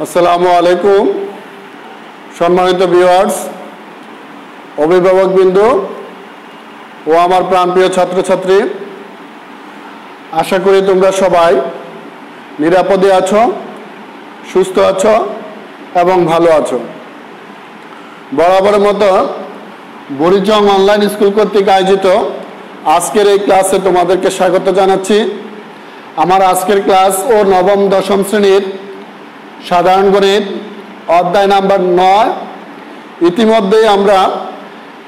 আসসালামু আলাইকুম সম্মানিত ভিউয়ার্স, অভিভাবকবৃন্দ ও আমার প্রাণপ্রিয় ছাত্রছাত্রী, আশা করি তোমরা সবাই নিরাপদে আছো, সুস্থ আছো এবং ভালো আছো। বরাবরের মতো বুড়িচং অনলাইন স্কুল কর্তৃক আয়োজিত আজকের এই ক্লাসে তোমাদেরকে স্বাগত জানাচ্ছি। আমার আজকের ক্লাস ও নবম দশম শ্রেণীর সাধারণ গণিত অধ্যায় নাম্বার 9। ইতিমধ্যেই আমরা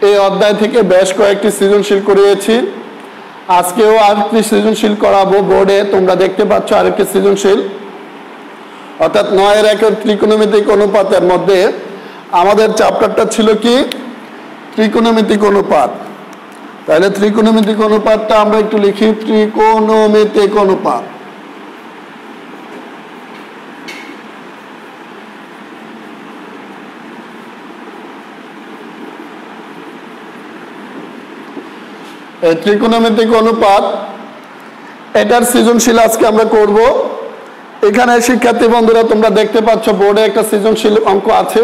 এই অধ্যায় থেকে বেশ কয়েকটি সৃজনশীল করিয়েছি। আজকেও আরেকটি সৃজনশীল করাবো। বোর্ডে তোমরা দেখতে পাচ্ছ আরেকটি সৃজনশীল, অর্থাৎ 9-1 ত্রিকোণমিতিক অনুপাতের মধ্যে আমাদের চ্যাপ্টারটা ছিল কি? ত্রিকোণমিতিক অনুপাত। তাহলে ত্রিকোণমিতিক অনুপাতটা আমরা একটু লিখি, ত্রিকোণমিতিক অনুপাত। এই ত্রিকোণমিতিক অনুপাত, এটার সৃজনশীল আজকে আমরা করব। এখানে শিক্ষার্থী বন্ধুরা তোমরা দেখতে পাচ্ছ বোর্ডে একটা সৃজনশীল অঙ্ক আছে।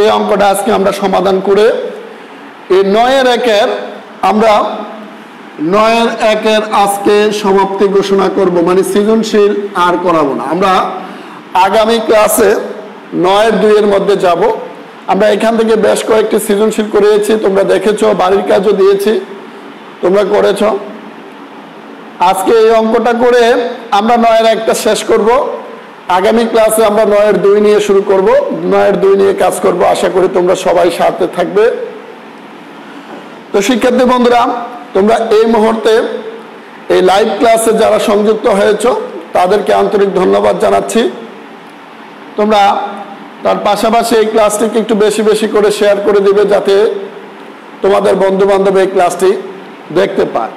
এই অঙ্কটা আজকে আমরা সমাধান করে এই 9-1 আমরা 9-1 আজকে সমাপ্তি ঘোষণা করব, মানে সৃজনশীল আর করাবো না। আমরা আগামী ক্লাসে 9-2 মধ্যে যাব। আমরা এখান থেকে বেশ কয়েকটি সৃজনশীল করিয়েছি, তোমরা দেখেছো, বাড়ির কাজও দিয়েছি, তোমরা করেছ। আজকে এই অঙ্কটা করে আমরা 9-1টা শেষ করব। আগামী ক্লাসে আমরা 9-2 নিয়ে শুরু করব, 9-2 নিয়ে কাজ করব। আশা করি তোমরা সবাই সাথে থাকবে। তো শিক্ষার্থী বন্ধুরা, তোমরা এই মুহূর্তে এই লাইভ ক্লাসে যারা সংযুক্ত হয়েছ তাদেরকে আন্তরিক ধন্যবাদ জানাচ্ছি। তোমরা তার পাশাপাশি এই ক্লাসটিকে একটু বেশি বেশি করে শেয়ার করে দিবে, যাতে তোমাদের বন্ধু বান্ধব এই ক্লাসটি দেখতে পায়।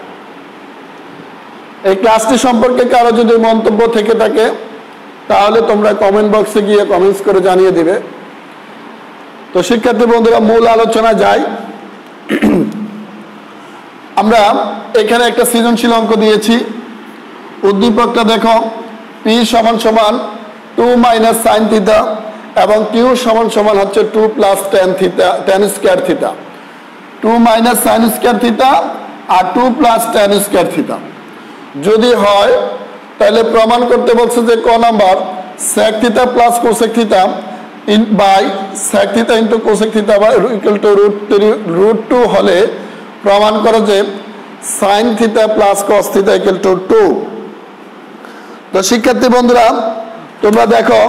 এই ক্লাসটি সম্পর্কে কারো যদি মন্তব্য থেকে থাকে তাহলে তোমরা কমেন্ট বক্সে গিয়ে কমেন্টস করে জানিয়ে দিবে। তো শিক্ষার্থী বন্ধুরা, মূল আলোচনা যাই। আমরা এখানে একটা সৃজনশীল অঙ্ক দিয়েছি। উদ্দীপকটা দেখো, p = 2 - sin থিটা এবং q = হচ্ছে 2 + tan theta, tan square theta. 2 - sin square theta আর 2 + tan স্কয়ার থিটা যদি হয় তাহলে প্রমাণ করতে বলছে যে ক number sec theta plus cosec theta by sec theta into cosec theta equal to √2 হলে প্রমাণ করো যে sin theta plus cos theta equal to 2। তো শিক্ষার্থী বন্ধুরা, তোমরা দেখো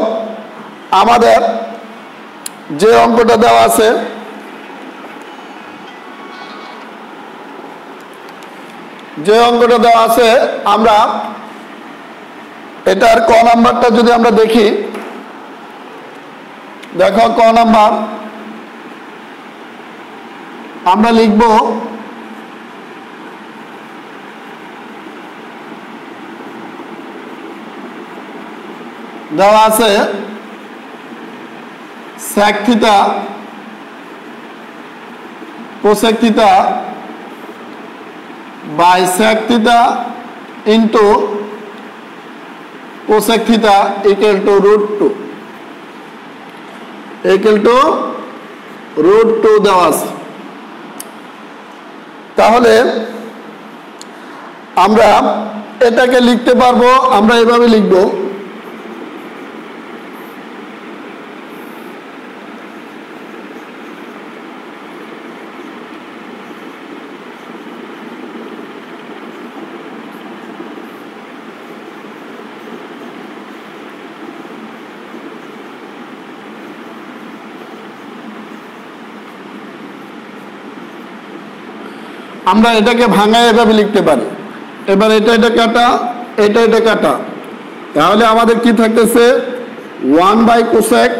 আমাদের যে অঙ্কটা দেওয়া আছে, আমরা এটার ক নাম্বারটা যদি আমরা দেখি, দেখো ক নাম্বার আমরা লিখব দেওয়া আছে sec theta cosec theta by sec theta into cosec theta equal to √2 দেওয়া আছে। তাহলে আমরা এটাকে লিখতে পারবো, আমরা এভাবে লিখব, আমরা এটাকে ভাঙায় এভাবে লিখতে পারি। এবার এটা কাটা, এটা কাটা, তাহলে আমাদের কি থাকতেছে 1/cosec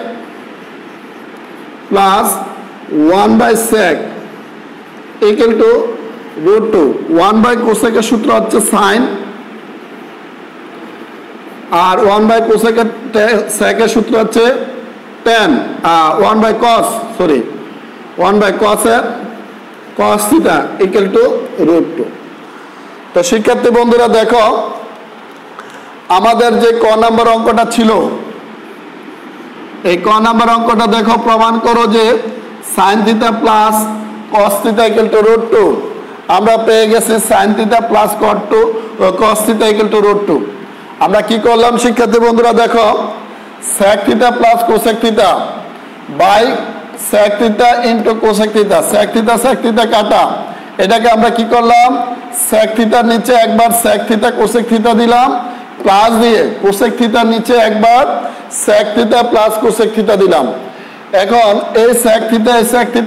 plus 1/sec equal to √2। 1/cosec এর সূত্র হচ্ছে sin, আর 1/cosec এর sec এর সূত্র হচ্ছে tan। 1/cos এর cos থিটা ইকুয়াল টু √2। তো শিক্ষার্থী বন্ধুরা দেখো, আমাদের যে ক নাম্বার অঙ্কটা ছিল এই ক নাম্বার অঙ্কটা দেখো, প্রমাণ করো যে sin θ plus cos θ equal to √2। আমরা পেয়ে গেছি sin θ plus cos θ equal to √2। আমরা কি করলাম শিক্ষার্থী বন্ধুরা, দেখো sec θ plus cosec θ by sec θ into cosec θ, sec θ কাটা, এটাকে আমরা কি করলাম sec θ নিচে একবার sec θ cosec θ দিলাম, প্লাস দিয়ে cosec θ নিচে একবার sec θ প্লাস cosec θ দিলাম। এখন এই sec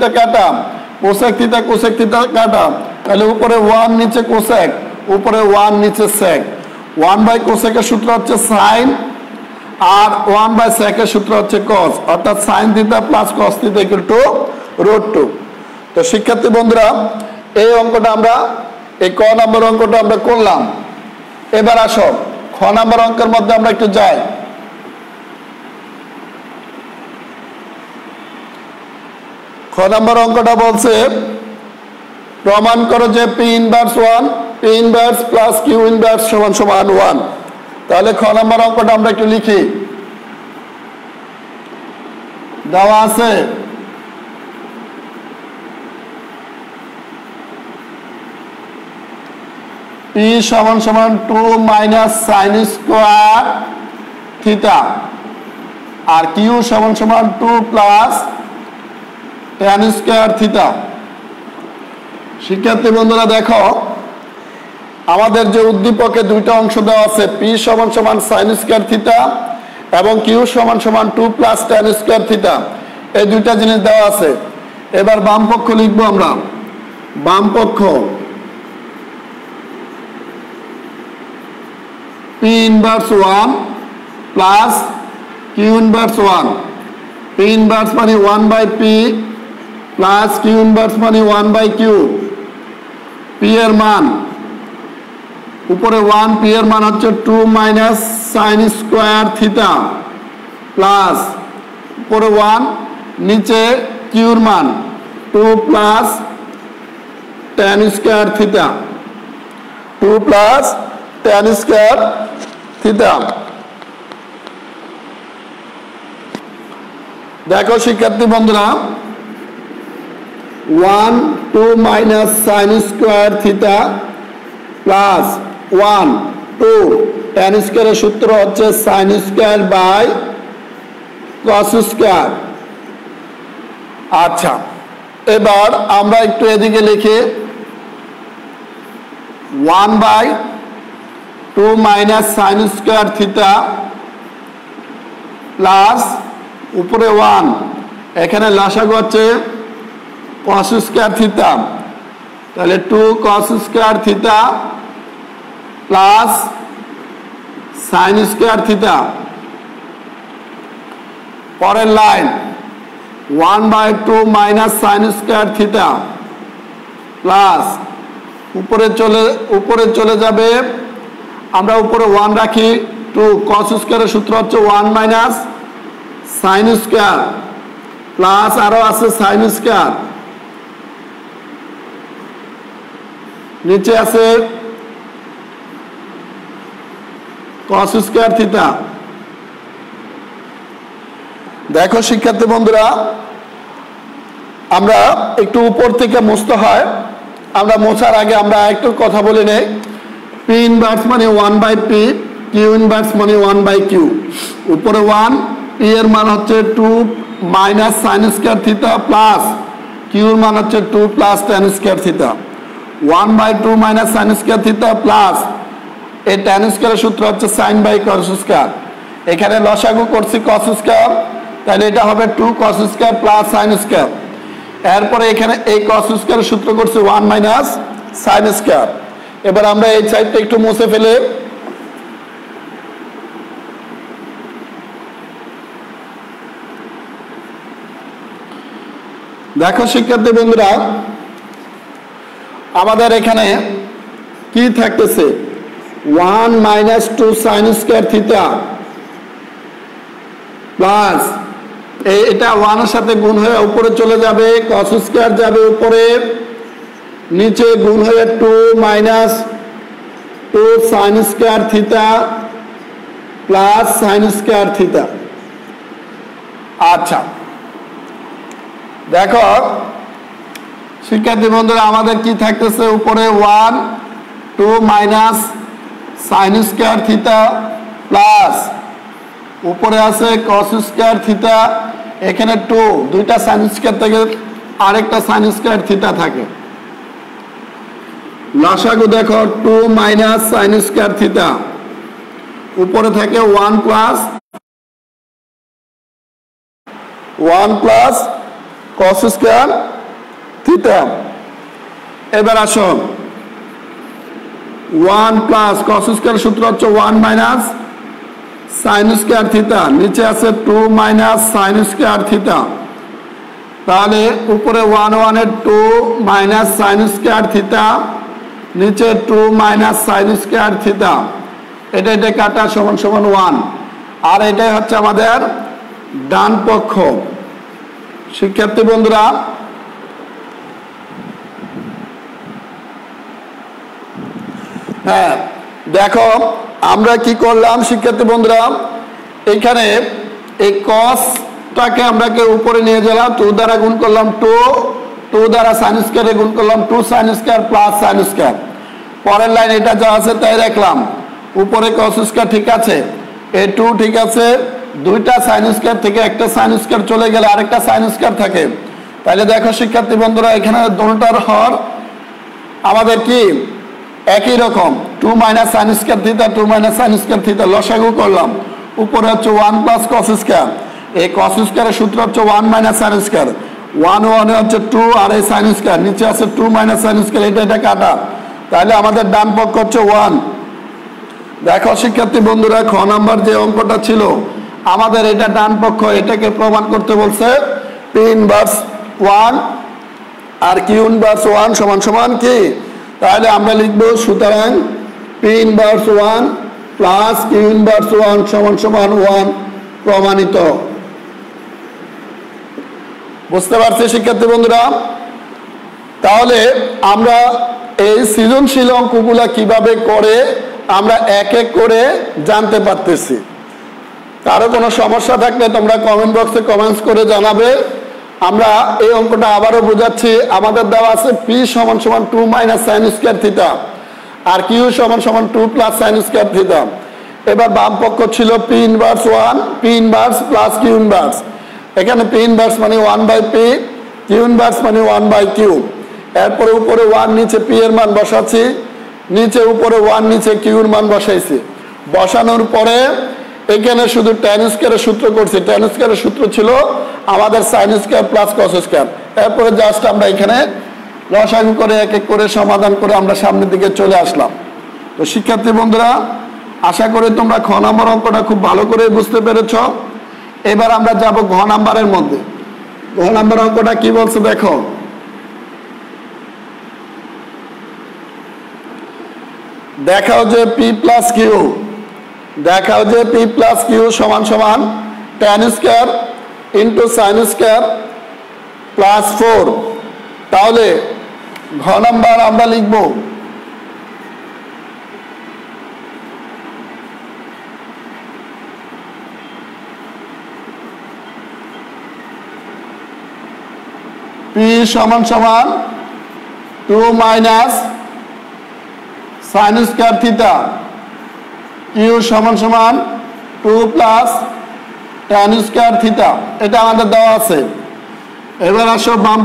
θ কাটা, cosec θ কাটা, তাহলে উপরে 1 নিচে cosec, উপরে 1 নিচে sec, 1 বাই cosec এর সূত্র হচ্ছে sin আর 1 বাই sec এর সূত্র হচ্ছে cos, অর্থাৎ sin θ plus cos θ equal to √2। তো শিক্ষার্থী বন্ধুরা এই অঙ্কটা আমরা, এই ক নম্বর অঙ্কটা আমরা করলাম। এবার আসো খ নম্বর অঙ্কের মধ্যে আমরা একটু যাই। খ নম্বর অঙ্কটা বলছে প্রমাণ করো যে P inverse 1 P inverse plus Q inverse সমান সমান 1। তাহলে খ নম্বর অঙ্কটা আমরা একটু লিখি, দেওয়া আছে P সমান সমান 2 মাইনাস সাইন স্কোয়ার থিটা আর Q সমান সমান 2 প্লাস tan স্কোয়ার থিটা। শিক্ষার্থী বন্ধুরা দেখো আমাদের যে উদ্দীপকে দুইটা অংশ দেওয়া আছে, P সমান সমান সাইন স্কোয়ার থিটা এবং Q সমান সমান 2 প্লাস tan স্কোয়ার থিটা, এই দুইটা জিনিস দেওয়া আছে। এবার বাম পক্ষ লিখবো আমরা, বাম পক্ষ P inverse 1 plus Q inverse 1, P inverse মানে 1 by P plus Q inverse মানে 1 বাই Q। P এর মান উপরে 1, P এর মান হচ্ছে 2 minus sine square theta plus উপরে 1, নিচে Q এর মান 2 plus tan square theta, 2 plus tan square theta. দেখো শিক্ষার্থী বন্ধুরা 1 2 minus sine square theta plus 1 2 tan স্কোয়ারের সূত্র হচ্ছে sine square by cos square. আচ্ছা এবার আমরা একটু এদিকে লিখি 1 by 2 minus sine square theta plus উপরে 1, এখানে লসাগু হচ্ছে cos স্কোয়ার থিটা, তাহলে 2 cos square theta plus sine square theta. পরের line 1 by 2 minus sine square theta plus উপরে চলে যাবে, আমরা উপরে 1 রাখি, 2 cos স্কোয়ারের সূত্র হচ্ছে 1 মাইনাস সাইন স্কোয়ার প্লাস আরো আছে সাইন স্কোয়ার, নিচে আছে cos স্কোয়ার থিটা। দেখো শিক্ষার্থী বন্ধুরা আমরা একটু উপর থেকে মুছতে হয়, আমরা মোছার আগে আমরা একটু কথা বলে নেই। P ইনভার্স মানে 1 বাই P, Q ইনভার্স মানে 1 বাই Q। উপরে 1, P এর মান হচ্ছে 2 minus sine square theta plus Q এর মান হচ্ছে 2 plus tan square theta. 1 by 2 minus sine square theta plus এই tan স্কোয়ারের সূত্র হচ্ছে সাইন বাই cos স্কোয়ার, এখানে লসাগু করছি cos স্কোয়ার, তাহলে এটা হবে 2 cos square plus sine square. এরপরে এখানে এই cos স্কোয়ারের সূত্র করছি 1 মাইনাস সাইন স্কোয়ার। এবার আমরা এই সাইডটা একটু মুছে ফেলে দেখো শিক্ষার্থী বন্ধুরা আমাদের এখানে কি থাকতেছে 1 minus 2 sign square theta plus এটা 1 এর সাথে গুণ হয়ে উপরে চলে যাবে, cos স্কোয়ার যাবে উপরে, নিচে গুণ হয়ে 2 minus 2 sign square theta plus sine square theta. আচ্ছা দেখো শিক্ষার্থী বন্ধুরা আমাদের কি থাকতেছে উপরে 1 2 minus sine square theta plus উপরে আছে কস স্কয়ার থিটা এখানে 2 দুইটা সাইন স্কয়ার থেকে আরেকটা সাইন স্কয়ার থিটা থাকে লসাগু দেখো 2 মাইনাস সাইন স্কয়ার থিটা উপরে থাকে 1 প্লাস কস স্কয়ার থিটা এবার আসো 1 প্লাস কস স্কয়ার সূত্র হচ্ছে 1 মাইনাস সাইন স্কয়ার থিটা নিচে আছে 2 মাইনাস সাইন স্কয়ার থিটা তাহলে উপরে 1 1 এর 2 মাইনাস সাইন স্কয়ার থিটা নিচে 2 মাইনাস সাইন স্কয়ার থিটা এটা কাটা সমান সমান 1 আর এটাই হচ্ছে আমাদের ডান পক্ষ শিক্ষার্থী বন্ধুরা হ্যাঁ দেখো আমরা কি করলাম শিক্ষার্থী বন্ধুরা এখানে এই কসটাকে আমরা উপরে নিয়ে গেলাম 2 দ্বারা গুণ করলাম 2 দ্বারা সাইন স্কয়ারে গুণ করলাম 2 sine square plus sine square পরের লাইন এটা যা আছে তাই রাখলাম উপরে কস স্কয়ার ঠিক আছে এই 2 ঠিক আছে দুইটা সাইন স্কয়ার থেকে একটা সাইন স্কয়ার চলে গেলে আরেকটা সাইন স্কয়ার থাকে তাহলে দেখো শিক্ষার্থী বন্ধুরা এখানে দুটোটার হর আমাদের কি একই রকম 2 minus sine square theta 2 minus sine square theta লসাগু করলাম উপরে হচ্ছে 1 প্লাস কস স্কয়ার এই কস স্কয়ারের সূত্র হচ্ছে 1 মাইনাস সাইন স্কয়ার 1 1 হচ্ছে 2 আর এই সাইন স্কয়ার নিচে আছে 2 মাইনাস সাইন স্কয়ার এটা কাটা তাহলে আমাদের ডান পক্ষ হচ্ছে 1 দেখো শিক্ষার্থী বন্ধুরা খ নাম্বার যে অঙ্কটা ছিল আমাদের এটা ডান পক্ষ এটাকে প্রমাণ করতে বলছে P ইনভার্স 1 আর Q ইনভার্স 1 সমান সমান কি তাহলে আমরা লিখব সুতরাং P inverse 1 plus Q inverse 1 সমান সমান 1 প্রমাণিত বুঝতে পারছি শিক্ষার্থী বন্ধুরা তাহলে আমরা এই সৃজনশীল অঙ্কগুলা কিভাবে করে আমরা এক এক করে জানতে পারতেছি কারো কোনো সমস্যা থাকলে তোমরা কমেন্ট বক্সে কমেন্টস করে জানাবে আমরা এই অঙ্কটা আবারও বোঝাচ্ছি আমাদের দেওয়া আছে P সমান সমান 2 মাইনাস সাইন স্কয়ার থিটা আর Q সমান সমান 2 প্লাস সাইন স্কয়ার থিটা এবার বাম পক্ষ ছিল P inverse 1 P inverse plus Q inverse এখানে P ইনভার্স মানে 1/P Q ইনভার্স মানে 1/Q এরপরে উপরে 1 নিচে P এর মান বসাচ্ছি নিচে উপরে 1 নিচে Q এর মান বসাইছি বসানোর পরে এখানে শুধু tan স্কয়ারের সূত্র করছি tan স্কয়ারের সূত্র ছিল আমাদের sin square plus cos square এরপরে জাস্ট আমরা এখানে লসাগু করে এক এক করে সমাধান করে আমরা সামনের দিকে চলে আসলাম তো শিক্ষার্থী বন্ধুরা আশা করি তোমরা খ নম্বর অঙ্কটা খুব ভালো করে বুঝতে পেরেছো এবার আমরা যাব ঘ নাম্বারের মধ্যে ঘ নাম্বার অঙ্কটা কি বলছে দেখো দেখাও যে P প্লাস Q দেখাও যে P প্লাস Q সমান সমান tan square into sin square plus 4 তাহলে ঘ নাম্বার আমরা লিখব P সমান সমান 2 minus sin square theta Q সমান সমান 2 প্লাস tan স্কয়ার থিটা এটা আমাদের দেওয়া আছে এবার আসো বাম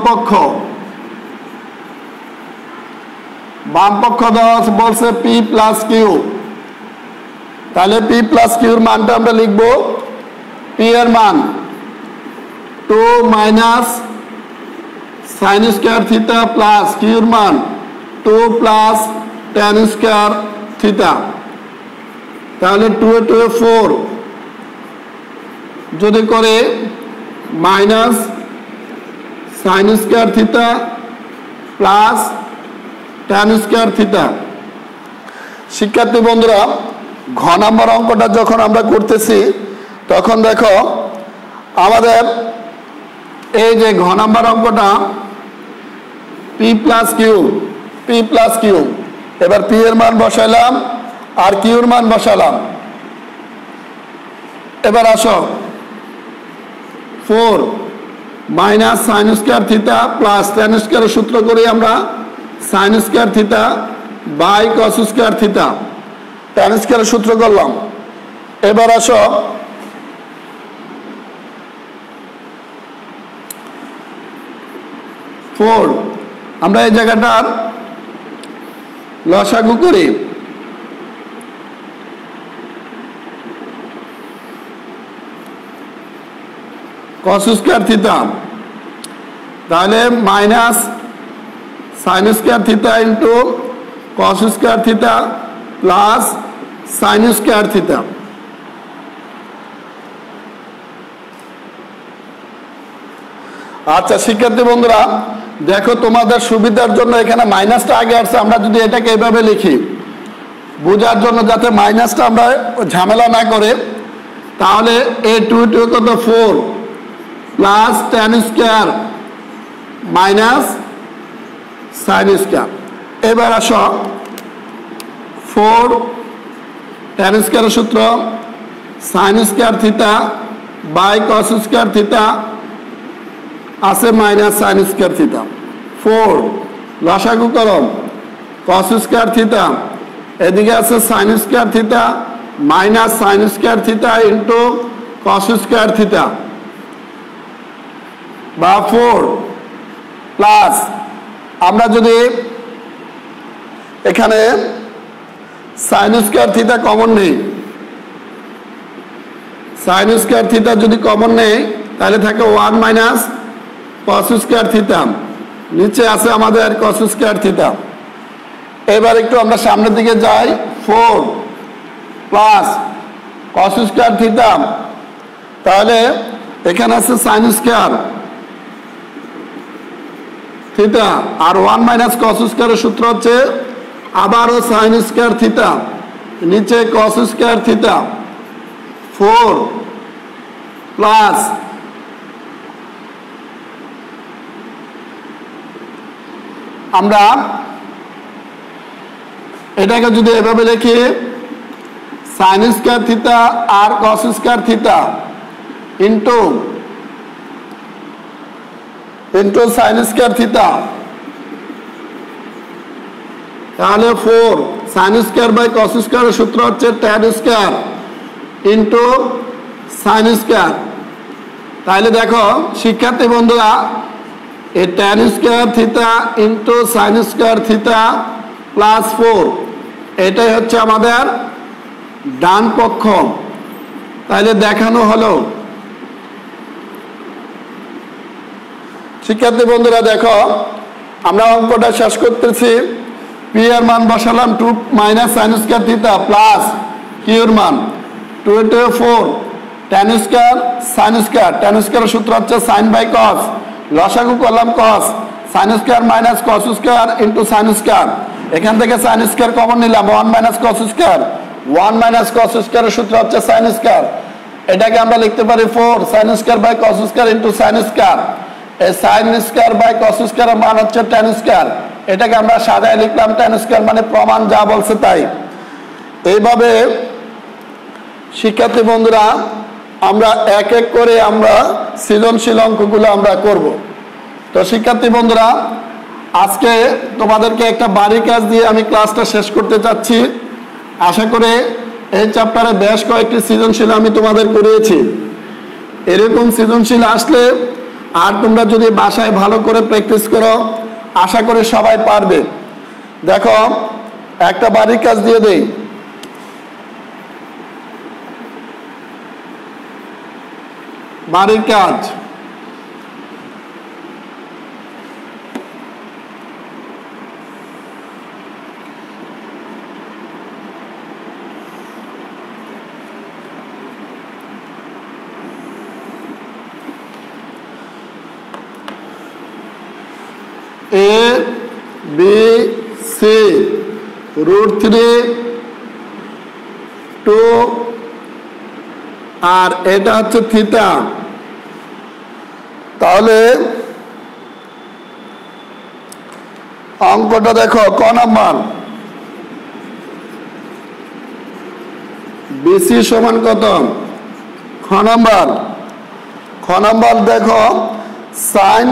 পক্ষ দেওয়া আছে বলছে P প্লাস Q তাহলে P প্লাস Q এর মানটা আমরা লিখব P এর মান 2 minus sin square theta plus Q এর মান 2 প্লাস tan স্কয়ার থিটা তাহলে 2 এ 2 এ 4 যদি করে minus sin square theta plus tan square theta শিক্ষার্থী বন্ধুরা ঘ নাম্বার অঙ্কটা যখন আমরা করতেছি তখন দেখো আমাদের এই যে ঘ নাম্বার অঙ্কটা P প্লাস Q এবার P এর মান বসাইলাম আর Q এর মান বসালাম এবার আসো 4 minus sine square theta plus tan স্কয়ারের সূত্র করি আমরা sine square theta by cos square theta, tan স্কয়ারের সূত্র করলাম। এবার আসো ফোর, আমরা এই জায়গাটার লসাগু করি। কস স্কয়ার থিটা, তাহলে minus sine square theta into cos square theta plus sine square theta. আচ্ছা শিক্ষার্থী বন্ধুরা দেখো, তোমাদের সুবিধার জন্য এখানে মাইনাসটা আগে আসছে, আমরা যদি এটাকে এভাবে লিখি বোঝার জন্য, যাতে মাইনাসটা আমরা ঝামেলা না করে, তাহলে এ টু টু কত 4 plus tan square minus sine square. এবার আসো 4 ট্যান স্কয়ারের সূত্র sine square theta by cos square theta আছে মাইনাস সাইন স্কয়ার থিটা। 4 লসাগু করো কস স্কয়ার থিটা, এদিকে আছে sine square theta minus sine square theta into cos square theta বা 4 প্লাস, আমরা যদি এখানে সাইন স্কয়ার থিটা কমন নেই, সাইন স্কয়ার থিটা যদি কমন নেই তাহলে থাকে 1 মাইনাস কস স্কয়ার থিটা, নিচে আছে আমাদের কস স্কয়ার থিটা। এবার একটু আমরা সামনের দিকে যাই, 4 প্লাস কস স্কয়ার থিটা, তাহলে এখানে আছে সাইন স্কয়ার থিটা আর 1 মাইনাস কস স্কয়ারের সূত্র হচ্ছে আবারও সাইন স্কয়ার থিটা, নিচে কস স্কয়ার থিটা। 4 প্লাস আমরা এটাকে যদি এভাবে লিখি সাইন স্কয়ার থিটা আর cos square theta into sine square theta, তাহলে 4 সাইন স্কয়ার বাই কস স্কয়ারের সূত্র হচ্ছে tan square into sine square. তাহলে দেখো শিক্ষার্থী বন্ধুরা, এই tan square theta into sine square theta plus 4 এটাই হচ্ছে আমাদের ডান পক্ষ। তাহলে দেখানো হলো। শিক্ষার্থী বন্ধুরা দেখো, আমরা অঙ্কটা শেষ করতেছি। পি এর মান বসালাম 2 minus sine square theta plus কিউর মান 2 into 4 tan square sine square, tan স্কয়ারের সূত্র হচ্ছে সাইন বাই কস, লসাগু করলাম cos, sine square minus cos square into sine square, এখান থেকে সাইন স্কয়ার কমন নিলাম 1 minus cos square, 1 minus cos স্কয়ারের সূত্র হচ্ছে সাইন স্কয়ার, এটাকে আমরা লিখতে পারি 4 sine square by cos square into sine square. এই সাইন স্কয়ার বাই কস স্কয়ারের মান হচ্ছে ট্যান স্কয়ার, এটাকে আমরা সাজায় লিখলাম ট্যান স্কয়ার, মানে প্রমাণ যা বলছে তাই। এইভাবে শিক্ষার্থী বন্ধুরা আমরা এক এক করে আমরা সৃজনশীল অঙ্কগুলো আমরা করব। তো শিক্ষার্থী বন্ধুরা আজকে তোমাদেরকে একটা বাড়ি কাজ দিয়ে আমি ক্লাসটা শেষ করতে চাচ্ছি। আশা করে এই চ্যাপ্টারে বেশ কয়েকটি সৃজনশীল আমি তোমাদের করিয়েছি। এরকম সৃজনশীল আসলে আর তোমরা যদি বাসায় ভালো করে প্র্যাকটিস করো, আশা করি সবাই পারবে। দেখো একটা বাড়ির কাজ দিয়ে দেই। বাড়ির কাজ, A B C √3 2 আর এটা হচ্ছে থিটা। তাহলে অঙ্কটা দেখো, ক নাম্বার BC সমান কত, খ নাম্বার, খ খ নাম্বার দেখো sine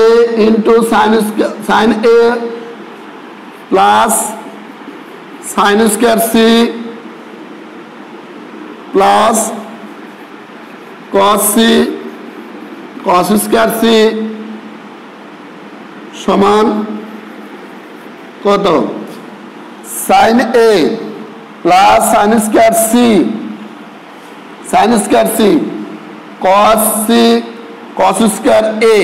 a into sine a plus sine square c plus cos c cos square c সমান কত? Sine a plus sine square c cos c cos square a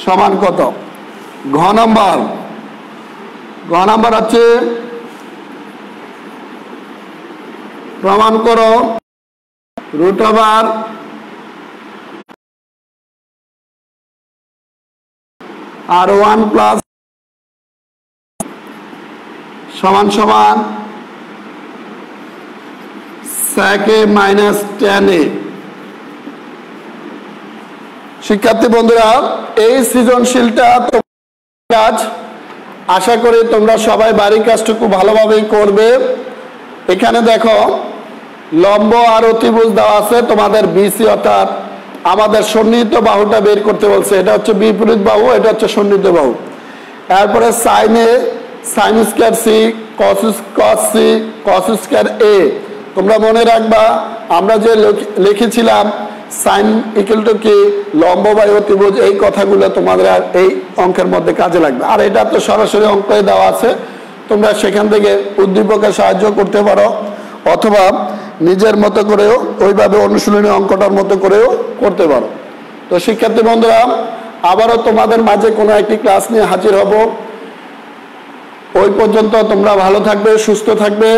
সমান কত? ঘ নাম্বার হচ্ছে প্রমাণ করো রুট ওভার r1 প্লাস সমান সমান sec a minus tan a। শিক্ষার্থী বন্ধুরা, এই সৃজনশীলটা কাজ আশা করি তোমরা সবাই বাড়ির কাজটুকু ভালোভাবেই করবে। এখানে দেখো লম্ব আর অতিভুজ দেওয়া আছে, তোমাদের বিসি অর্থাৎ আমাদের সন্নিহিত বাহুটা বের করতে বলছে। এটা হচ্ছে বিপরীত বাহু, এটা হচ্ছে সন্নিহিত বাহু। তারপরে sine A sine square C cos C cos square A. তোমরা মনে রাখবা আমরা যে লিখেছিলাম সাইন ইকুয়াল টু কি লম্ব বাই অতিভুজ, এই কথাগুলো তোমাদের এই অঙ্কের মধ্যে কাজে লাগবে। আর এটা তো সরাসরি অঙ্কে দেওয়া আছে, তোমরা সেখান থেকে উদ্দীপকের সাহায্য করতে পারো অথবা নিজের মতো করেও ওইভাবে অনুশীলনী অঙ্কটার মতো করেও করতে পারো। তো শিক্ষার্থী বন্ধুরা, আবারও তোমাদের মাঝে কোনো একটি ক্লাস নিয়ে হাজির হব। ওই পর্যন্ত তোমরা ভালো থাকবে, সুস্থ থাকবে।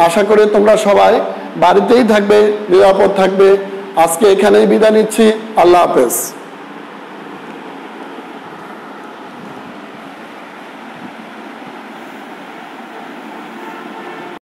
আশা করি তোমরা সবাই বাড়িতেই থাকবে, নিরাপদ থাকবে। আজকে এখানেই বিদায় নিচ্ছি। আল্লাহ হাফেজ।